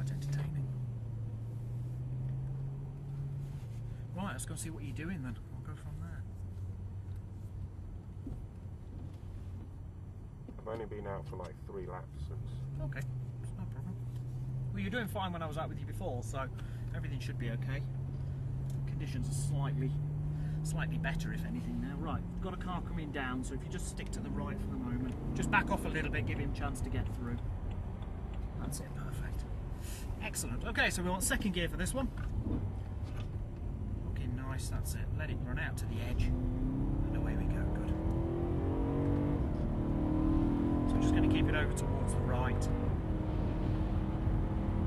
quite entertaining. Right, let's go see what you're doing then. I'll go from there. I've only been out for like 3 laps since. Okay, it's no problem. Well, you're doing fine when I was out with you before, so everything should be okay. Conditions are slightly better, if anything, now. Right, we've got a car coming down, so if you just stick to the right for the moment, just back off a little bit, give him a chance to get through. That's it, perfect. Excellent. Okay, so we want second gear for this one. Looking nice, that's it. Let it run out to the edge, and away we go. Good. So I'm just going to keep it over towards the right.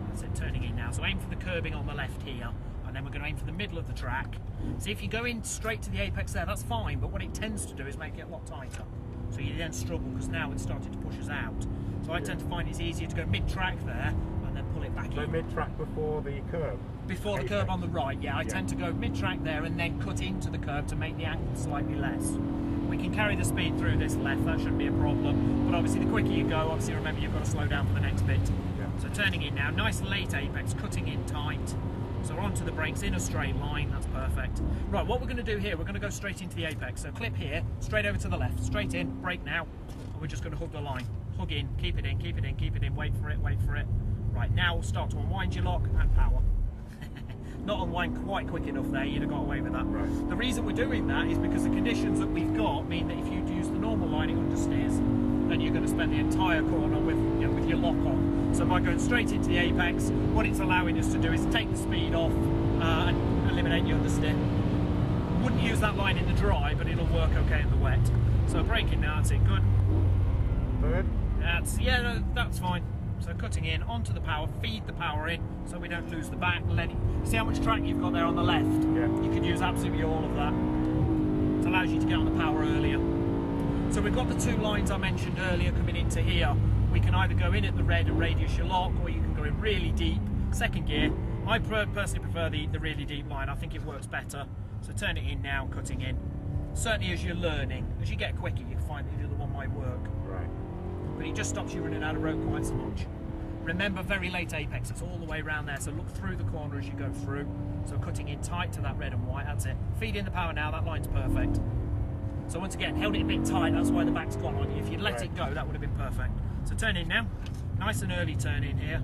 That's it, turning in now. So aim for the curbing on the left here, and then we're going to aim for the middle of the track. See, if you go in straight to the apex there, that's fine, but what it tends to do is make it a lot tighter. So you then struggle, because now it's starting to push us out. So I tend to find it's easier to go mid-track there, and then pull it back in. So mid-track before the curb? Before the curb on the right, yeah. I tend to go mid-track there and then cut into the curb to make the angle slightly less. We can carry the speed through this left, that shouldn't be a problem. But obviously the quicker you go, obviously remember you've got to slow down for the next bit. Yeah. So turning in now, nice late apex, cutting in tight. So we're onto the brakes in a straight line, that's perfect. Right, what we're going to do here, we're going to go straight into the apex. So clip here, straight over to the left, straight in, brake now, and we're just going to hug the line. Hug in, keep it in, keep it in, keep it in, wait for it, wait for it. Right, now we'll start to unwind your lock and power. Not unwind quite quick enough there, you'd have got away with that. Right. The reason we're doing that is because the conditions that we've got mean that if you use the normal line it understeers, then you're going to spend the entire corner with your lock on. So by going straight into the apex, what it's allowing us to do is take the speed off and eliminate your understeer. Wouldn't use that line in the dry, but it'll work okay in the wet. So braking now, that's it, good. Good. That's fine. So cutting in onto the power, feed the power in so we don't lose the back. See how much track you've got there on the left? Yeah. You can use absolutely all of that. It allows you to get on the power earlier. So we've got the 2 lines I mentioned earlier coming into here. We can either go in at the red and radius your lock, or you can go in really deep, second gear. I personally prefer the really deep line. I think it works better. So turn it in now, cutting in. Certainly as you're learning, as you get quicker, you find that the other one might work. Right. But it just stops you running out of road quite so much. Remember, very late apex, it's all the way around there, so look through the corner as you go through. So cutting in tight to that red and white, that's it. Feed in the power now, that line's perfect. So once again, held it a bit tight, that's why the back's gone on you. If you'd let it go, that would have been perfect. So turn in now, nice and early turn in here.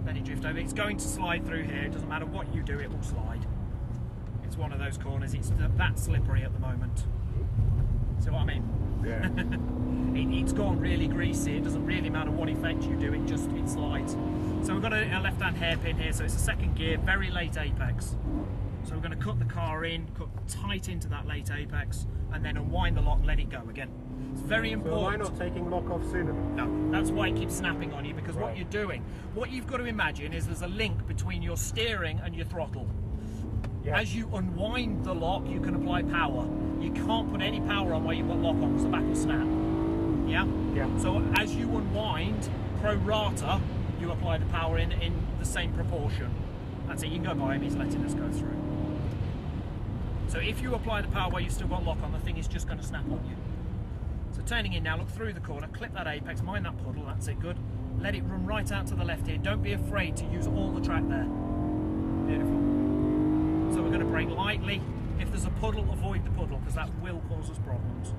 Let it drift over. It's going to slide through here, it doesn't matter what you do, it will slide. It's one of those corners, it's that slippery at the moment. See what I mean? Yeah. It's gone really greasy, it doesn't really matter what effect you do, it slides. So we've got a left-hand hairpin here, so it's a second gear, very late apex. So we're going to cut the car in, cut tight into that late apex, and then unwind the lock and let it go again. It's very important. So why not taking lock off sooner? No, that's why it keeps snapping on you, because what you're doing, what you've got to imagine is there's a link between your steering and your throttle. Yeah. As you unwind the lock, you can apply power. You can't put any power on while you've got lock on, because the back will snap. Yeah? Yeah. So as you unwind, pro rata, you apply the power in the same proportion. That's it, you can go by him, he's letting us go through. So if you apply the power while you've still got lock on, the thing is just going to snap on you. So turning in now, look through the corner, clip that apex, mind that puddle, that's it, good. Let it run right out to the left here. Don't be afraid to use all the track there. Beautiful. So we're going to brake lightly. If there's a puddle, avoid the puddle, because that will cause us problems.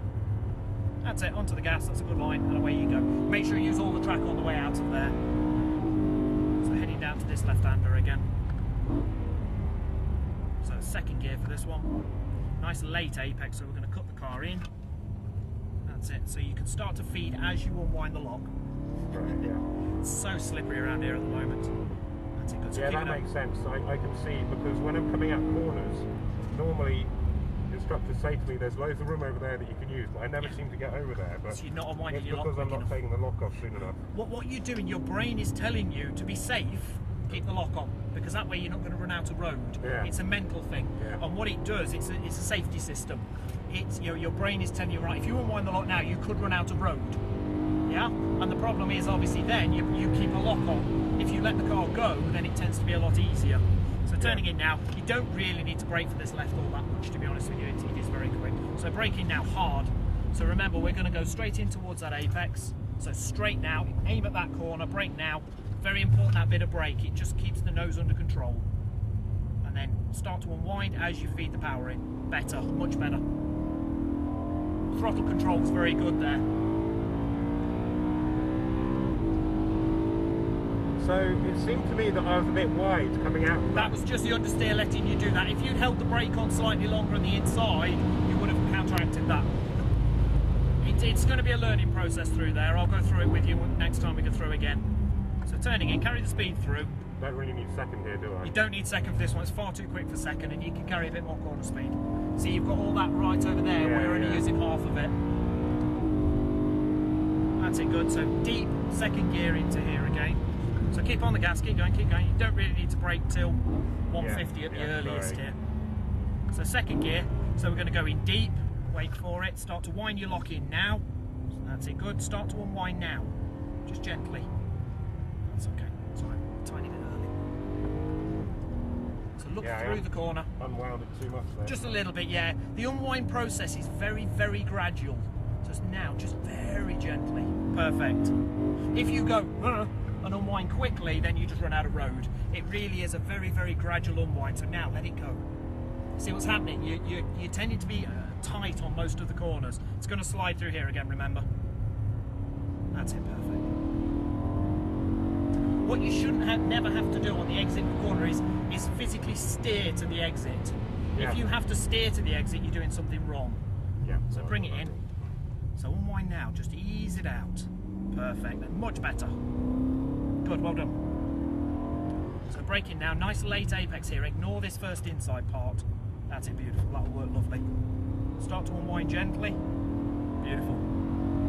That's it, onto the gas, that's a good line, and away you go. Make sure you use all the track on the way out of there. So heading down to this left-hander again. So second gear for this one. Nice late apex, so we're going to cut the car in. That's it, so you can start to feed as you unwind the lock. Right, yeah. It's so slippery around here at the moment. That's it, good. So yeah, that makes sense. I can see, because when I'm coming out corners, normally instructors say to me there's loads of room over there that you can use, but I never seem to get over there. But so you're not unwinding your lock because I'm not taking the lock off soon enough. What you're doing, your brain is telling you to be safe, keep the lock on, because that way you're not going to run out of road. Yeah. It's a mental thing. Yeah. And what it does, it's a safety system. It's, you know, your brain is telling you, right, if you unwind the lock now, you could run out of road. Yeah? And the problem is, obviously, then you keep a lock on. If you let the car go, then it tends to be a lot easier. So turning in now, you don't really need to brake for this left all that much, to be honest with you, it is very quick. So braking now hard. So remember, we're going to go straight in towards that apex. So straight now, aim at that corner, brake now, Very important, that bit of brake. It just keeps the nose under control. And then start to unwind as you feed the power in. Better, much better. Throttle control is very good there. So it seemed to me that I was a bit wide coming out. That was just the understeer letting you do that. If you'd held the brake on slightly longer on the inside, you would have counteracted that. It's going to be a learning process through there. I'll go through it with you next time we go through again. So turning in, carry the speed through. Don't really need second here, do I? You don't need second for this one. It's far too quick for second, and you can carry a bit more corner speed. See, you've got all that right over there. Yeah, We're only using half of it. That's it, good. So deep second gear into here again. So keep on the gas, keep going, keep going. You don't really need to brake till 150 at the earliest here. So second gear, so we're going to go in deep, wait for it, start to wind your lock in now. So that's it, good. Start to unwind now, just gently. That's okay, sorry, a tiny bit early. So look through the corner. Unwound it too much there. Just a little bit, yeah. The unwind process is very, very gradual. Just now, just very gently. Perfect. If you go and unwind quickly, then you just run out of road. It really is a very, very gradual unwind. So now let it go. See what's happening? You're tending to be tight on most of the corners. It's going to slide through here again, remember? That's it, perfect. What you never have to do on the exit corner is physically steer to the exit. Yeah. If you have to steer to the exit, you're doing something wrong. Yeah. So bring it in. So unwind now, just ease it out. Perfect, much better. Good, well done. So braking now, nice late apex here. Ignore this first inside part. That's it, beautiful, that'll work lovely. Start to unwind gently. Beautiful.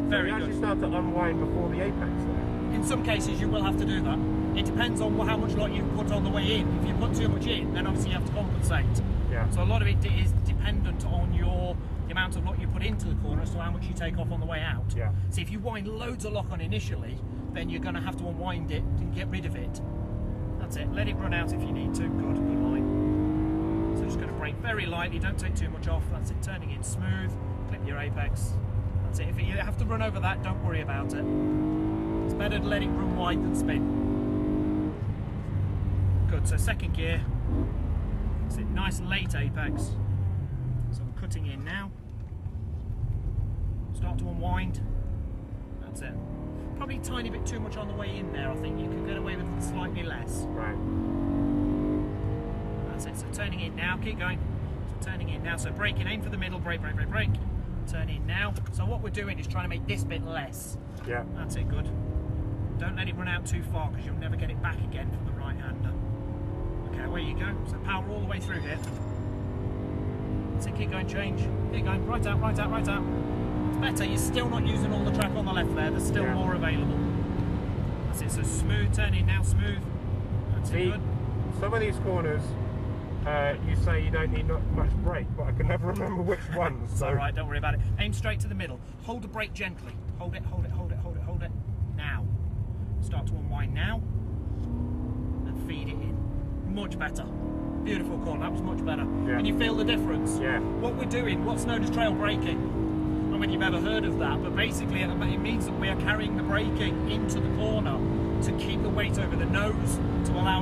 Very good. You actually start to unwind before the apex there? In some cases you will have to do that. It depends on how much lot you put on the way in. If you put too much in, then obviously you have to compensate. Yeah. So a lot of it is dependent on the amount of lot you put into the corner as to how much you take off on the way out. Yeah. See, if you wind loads of lock on initially, then you're going to have to unwind it and get rid of it. That's it. Let it run out if you need to. Good line. So just going to brake very lightly. Don't take too much off. That's it. Turning in smooth. Clip your apex. That's it. If you have to run over that, don't worry about it. It's better to let it run wide than spin. Good. So second gear. That's it. Nice late apex. So I'm cutting in now. Start to unwind. That's it. Probably a tiny bit too much on the way in there. I think you could get away with slightly less. Right. That's it. So turning in now. Keep going. So turning in now. So braking. Aim for the middle. Brake, brake, brake, brake. Turn in now. So what we're doing is trying to make this bit less. Yeah. That's it. Good. Don't let it run out too far because you'll never get it back again from the right-hander. Okay, away you go. So power all the way through here. So keep going, change. Keep going. Right out, right out, right out. It's better. You're still not using all the track on the left there. There's still more available. That's it. So smooth. Turn in now. Smooth. That's it. Good. Some of these corners, you say you don't need much brake, but I can never remember which ones. It's alright, don't worry about it. Aim straight to the middle. Hold the brake gently. Hold it, hold it, hold it, hold it, hold it. Now. Start to unwind now. And feed it in. Much better. Beautiful corner, that was much better. Yeah. And you feel the difference? Yeah. What we're doing, what's known as trail braking. I don't know if you've ever heard of that, but basically it means that we are carrying the braking into the corner to keep the weight over the nose to allow